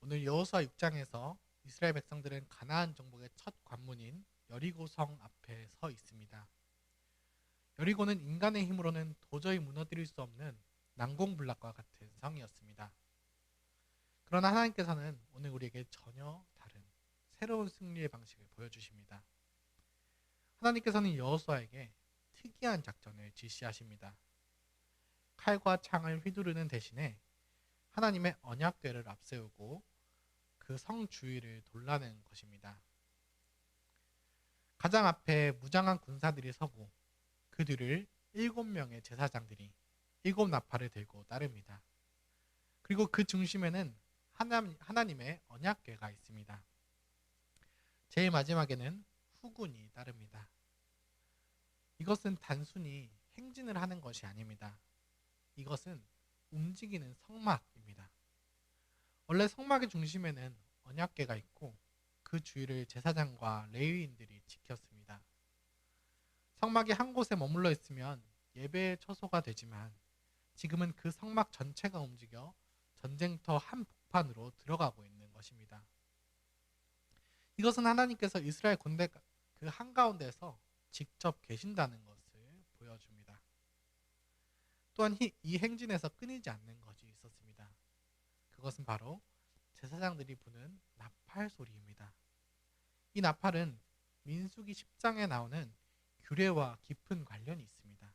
오늘 여호수아 6장에서 이스라엘 백성들은 가나안 정복의 첫 관문인 여리고 성 앞에 서 있습니다. 여리고는 인간의 힘으로는 도저히 무너뜨릴 수 없는 난공불락과 같은 성이었습니다. 그러나 하나님께서는 오늘 우리에게 전혀 다른 새로운 승리의 방식을 보여주십니다. 하나님께서는 여호수아에게 특이한 작전을 지시하십니다. 칼과 창을 휘두르는 대신에 하나님의 언약궤를 앞세우고 그 성 주위를 돌라는 것입니다. 가장 앞에 무장한 군사들이 서고 그 뒤를 7명의 제사장들이 7나팔을 들고 따릅니다. 그리고 그 중심에는 하나님의 언약궤가 있습니다. 제일 마지막에는 후군이 따릅니다. 이것은 단순히 행진을 하는 것이 아닙니다. 이것은 움직이는 성막입니다. 원래 성막의 중심에는 언약궤가 있고 그 주위를 제사장과 레위인들이 지켰습니다. 성막이 한 곳에 머물러 있으면 예배의 처소가 되지만 지금은 그 성막 전체가 움직여 전쟁터 한복판으로 들어가고 있는 것입니다. 이것은 하나님께서 이스라엘 군대 그 한가운데서 직접 계신다는 것을 보여줍니다. 또한 이 행진에서 끊이지 않는 것이 있었습니다. 그것은 바로 제사장들이 부는 나팔 소리입니다. 이 나팔은 민수기 10장에 나오는 규례와 깊은 관련이 있습니다.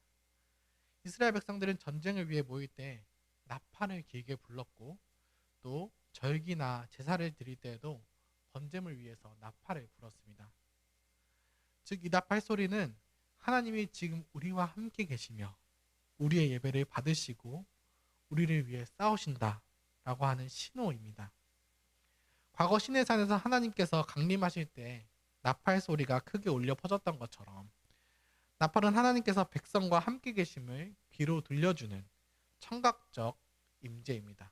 이스라엘 백성들은 전쟁을 위해 모일 때 나팔을 길게 불렀고 또 절기나 제사를 드릴 때에도 번제물 위해서 나팔을 불었습니다. 즉 이 나팔 소리는 하나님이 지금 우리와 함께 계시며 우리의 예배를 받으시고 우리를 위해 싸우신다 라고 하는 신호입니다. 과거 시내산에서 하나님께서 강림하실 때 나팔 소리가 크게 울려 퍼졌던 것처럼 나팔은 하나님께서 백성과 함께 계심을 귀로 들려주는 청각적 임재입니다.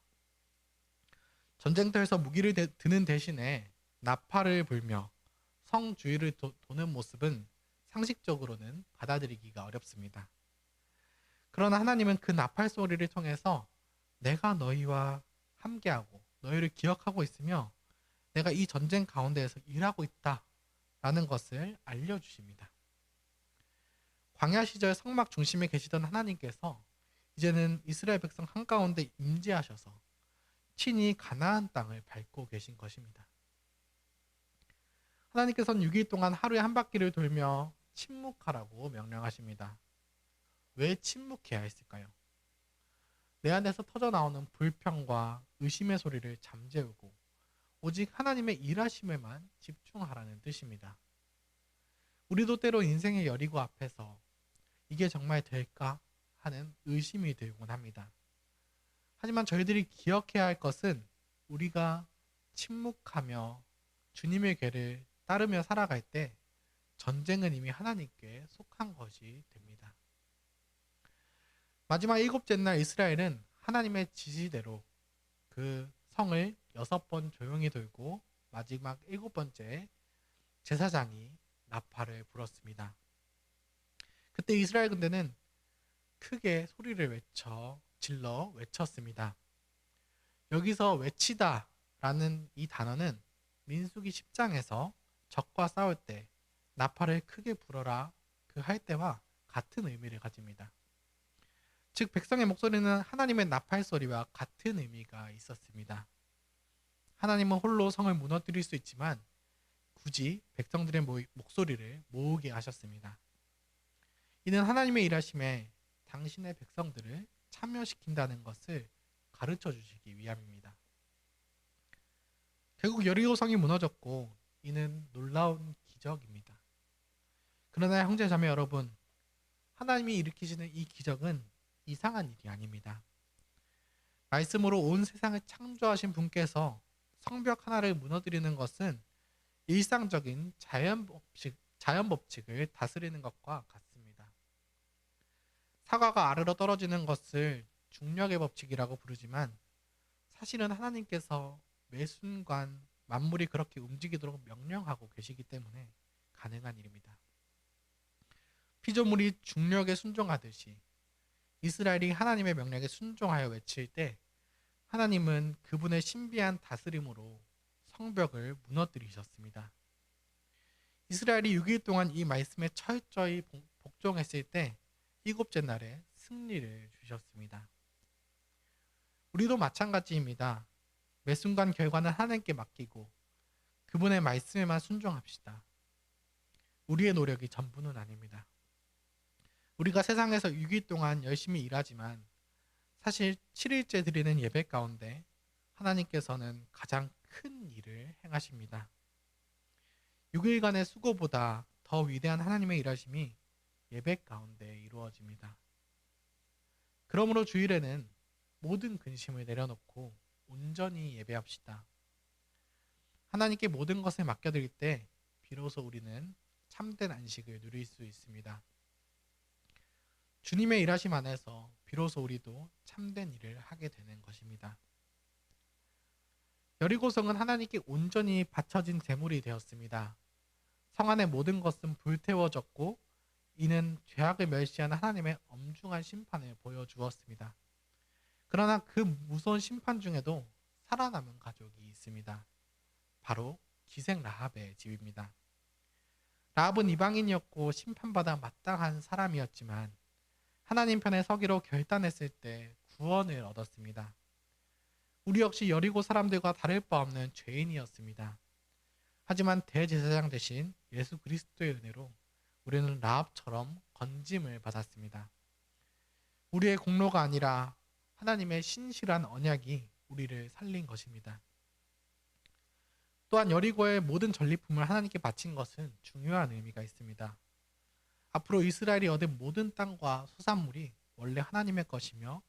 전쟁터에서 무기를 드는 대신에 나팔을 불며 성 주위를 도는 모습은 상식적으로는 받아들이기가 어렵습니다. 그러나 하나님은 그 나팔 소리를 통해서 내가 너희와 함께하고 너희를 기억하고 있으며 내가 이 전쟁 가운데에서 일하고 있다 라는 것을 알려주십니다. 광야 시절 성막 중심에 계시던 하나님께서 이제는 이스라엘 백성 한가운데 임재하셔서 친히 가나안 땅을 밟고 계신 것입니다. 하나님께서는 6일 동안 하루에 한 바퀴를 돌며 침묵하라고 명령하십니다. 왜 침묵해야 했을까요? 내 안에서 터져나오는 불평과 의심의 소리를 잠재우고 오직 하나님의 일하심에만 집중하라는 뜻입니다. 우리도 때로 인생의 여리고 앞에서 이게 정말 될까 하는 의심이 들곤 합니다. 하지만 저희들이 기억해야 할 것은 우리가 침묵하며 주님의 궤를 따르며 살아갈 때 전쟁은 이미 하나님께 속한 것이 됩니다. 마지막 7째 날 이스라엘은 하나님의 지시대로 그 성을 6번 조용히 돌고 마지막 7번째 제사장이 나팔을 불었습니다. 그때 이스라엘 군대는 크게 소리를 질러 외쳤습니다. 여기서 외치다 라는 이 단어는 민수기 10장에서 적과 싸울 때 나팔을 크게 불어라 그 할 때와 같은 의미를 가집니다. 즉 백성의 목소리는 하나님의 나팔 소리와 같은 의미가 있었습니다. 하나님은 홀로 성을 무너뜨릴 수 있지만 굳이 백성들의 목소리를 모으게 하셨습니다. 이는 하나님의 일하심에 당신의 백성들을 참여시킨다는 것을 가르쳐 주시기 위함입니다. 결국 여리고 성이 무너졌고 이는 놀라운 기적입니다. 그러나 형제 자매 여러분, 하나님이 일으키시는 이 기적은 이상한 일이 아닙니다. 말씀으로 온 세상을 창조하신 분께서 성벽 하나를 무너뜨리는 것은 일상적인 자연 법칙을 다스리는 것과 같습니다. 사과가 아래로 떨어지는 것을 중력의 법칙이라고 부르지만 사실은 하나님께서 매 순간 만물이 그렇게 움직이도록 명령하고 계시기 때문에 가능한 일입니다. 피조물이 중력에 순종하듯이 이스라엘이 하나님의 명령에 순종하여 외칠 때 하나님은 그분의 신비한 다스림으로 성벽을 무너뜨리셨습니다. 이스라엘이 6일 동안 이 말씀에 철저히 복종했을 때 일곱째 날에 승리를 주셨습니다. 우리도 마찬가지입니다. 매 순간 결과는 하나님께 맡기고 그분의 말씀에만 순종합시다. 우리의 노력이 전부는 아닙니다. 우리가 세상에서 6일 동안 열심히 일하지만 사실 7일째 드리는 예배 가운데 하나님께서는 가장 큰 일을 행하십니다. 6일간의 수고보다 더 위대한 하나님의 일하심이 예배 가운데 이루어집니다. 그러므로 주일에는 모든 근심을 내려놓고 온전히 예배합시다. 하나님께 모든 것을 맡겨드릴 때 비로소 우리는 참된 안식을 누릴 수 있습니다. 주님의 일하심 안에서 비로소 우리도 참된 일을 하게 되는 것입니다. 여리고성은 하나님께 온전히 바쳐진 제물이 되었습니다. 성 안의 모든 것은 불태워졌고 이는 죄악을 멸시한 하나님의 엄중한 심판을 보여주었습니다. 그러나 그 무서운 심판 중에도 살아남은 가족이 있습니다. 바로 기생 라합의 집입니다. 라합은 이방인이었고 심판받아 마땅한 사람이었지만 하나님 편에 서기로 결단했을 때 구원을 얻었습니다. 우리 역시 여리고 사람들과 다를 바 없는 죄인이었습니다. 하지만 대제사장 대신 예수 그리스도의 은혜로 우리는 라합처럼 건짐을 받았습니다. 우리의 공로가 아니라 하나님의 신실한 언약이 우리를 살린 것입니다. 또한 여리고의 모든 전리품을 하나님께 바친 것은 중요한 의미가 있습니다. 앞으로 이스라엘이 얻은 모든 땅과 소산물이 원래 하나님의 것이며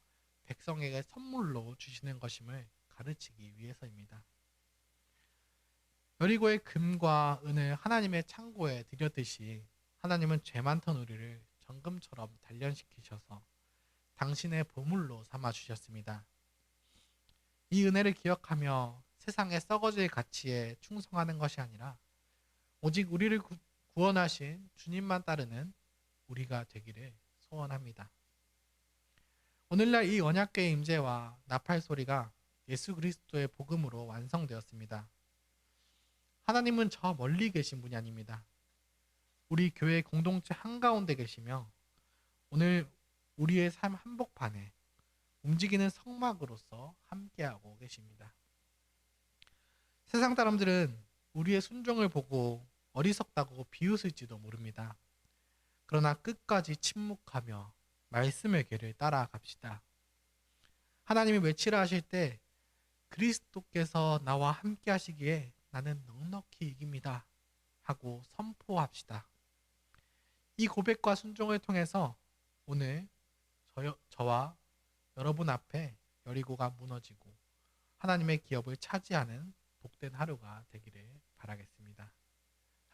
백성에게 선물로 주시는 것임을 가르치기 위해서입니다. 여리고의 금과 은을 하나님의 창고에 들였듯이 하나님은 죄 많던 우리를 정금처럼 단련시키셔서 당신의 보물로 삼아주셨습니다. 이 은혜를 기억하며 세상의 썩어질 가치에 충성하는 것이 아니라 오직 우리를 구원하신 주님만 따르는 우리가 되기를 소원합니다. 오늘날 이 언약궤의 임재와 나팔 소리가 예수 그리스도의 복음으로 완성되었습니다. 하나님은 저 멀리 계신 분이 아닙니다. 우리 교회 공동체 한가운데 계시며 오늘 우리의 삶 한복판에 움직이는 성막으로서 함께하고 계십니다. 세상 사람들은 우리의 순종을 보고 어리석다고 비웃을지도 모릅니다. 그러나 끝까지 침묵하며 말씀의 길을 따라갑시다. 하나님이 외치라 하실 때 그리스도께서 나와 함께 하시기에 나는 넉넉히 이깁니다 하고 선포합시다. 이 고백과 순종을 통해서 오늘 저와 여러분 앞에 여리고가 무너지고 하나님의 기업을 차지하는 복된 하루가 되기를 바라겠습니다.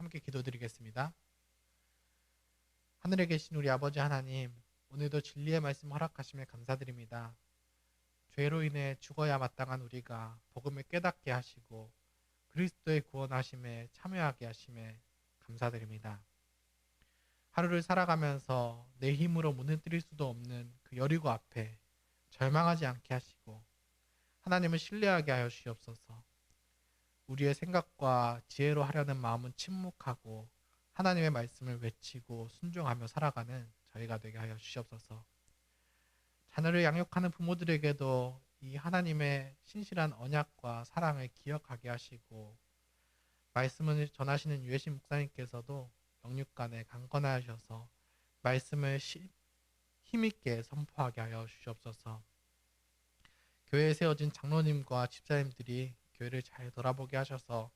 함께 기도드리겠습니다. 하늘에 계신 우리 아버지 하나님, 오늘도 진리의 말씀 허락하심에 감사드립니다. 죄로 인해 죽어야 마땅한 우리가 복음을 깨닫게 하시고 그리스도의 구원하심에 참여하게 하심에 감사드립니다. 하루를 살아가면서 내 힘으로 무너뜨릴 수도 없는 그 여리고 앞에 절망하지 않게 하시고 하나님을 신뢰하게 하여 주시옵소서. 우리의 생각과 지혜로 하려는 마음은 침묵하고 하나님의 말씀을 외치고 순종하며 살아가는 저희가 되게 하여 주시옵소서. 자녀를 양육하는 부모들에게도 이 하나님의 신실한 언약과 사랑을 기억하게 하시고 말씀을 전하시는 유해신 목사님께서도 영육간에 강건하셔서 말씀을 힘있게 선포하게 하여 주시옵소서. 교회에 세워진 장로님과 집사님들이 교회를 잘 돌아보게 하셔서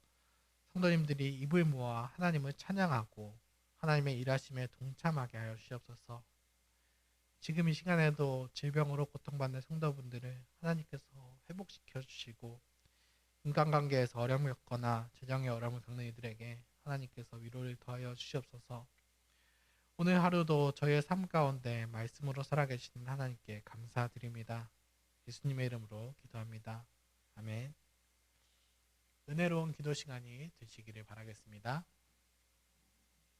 성도님들이 입을 모아 하나님을 찬양하고 하나님의 일하심에 동참하게 하여 주시옵소서. 지금 이 시간에도 질병으로 고통받는 성도분들을 하나님께서 회복시켜 주시고 인간관계에서 어려움을 겪거나 재정의 어려움을 겪는 이들에게 하나님께서 위로를 더하여 주시옵소서. 오늘 하루도 저희의 삶 가운데 말씀으로 살아계시는 하나님께 감사드립니다. 예수님의 이름으로 기도합니다. 아멘. 은혜로운 기도 시간이 되시기를 바라겠습니다.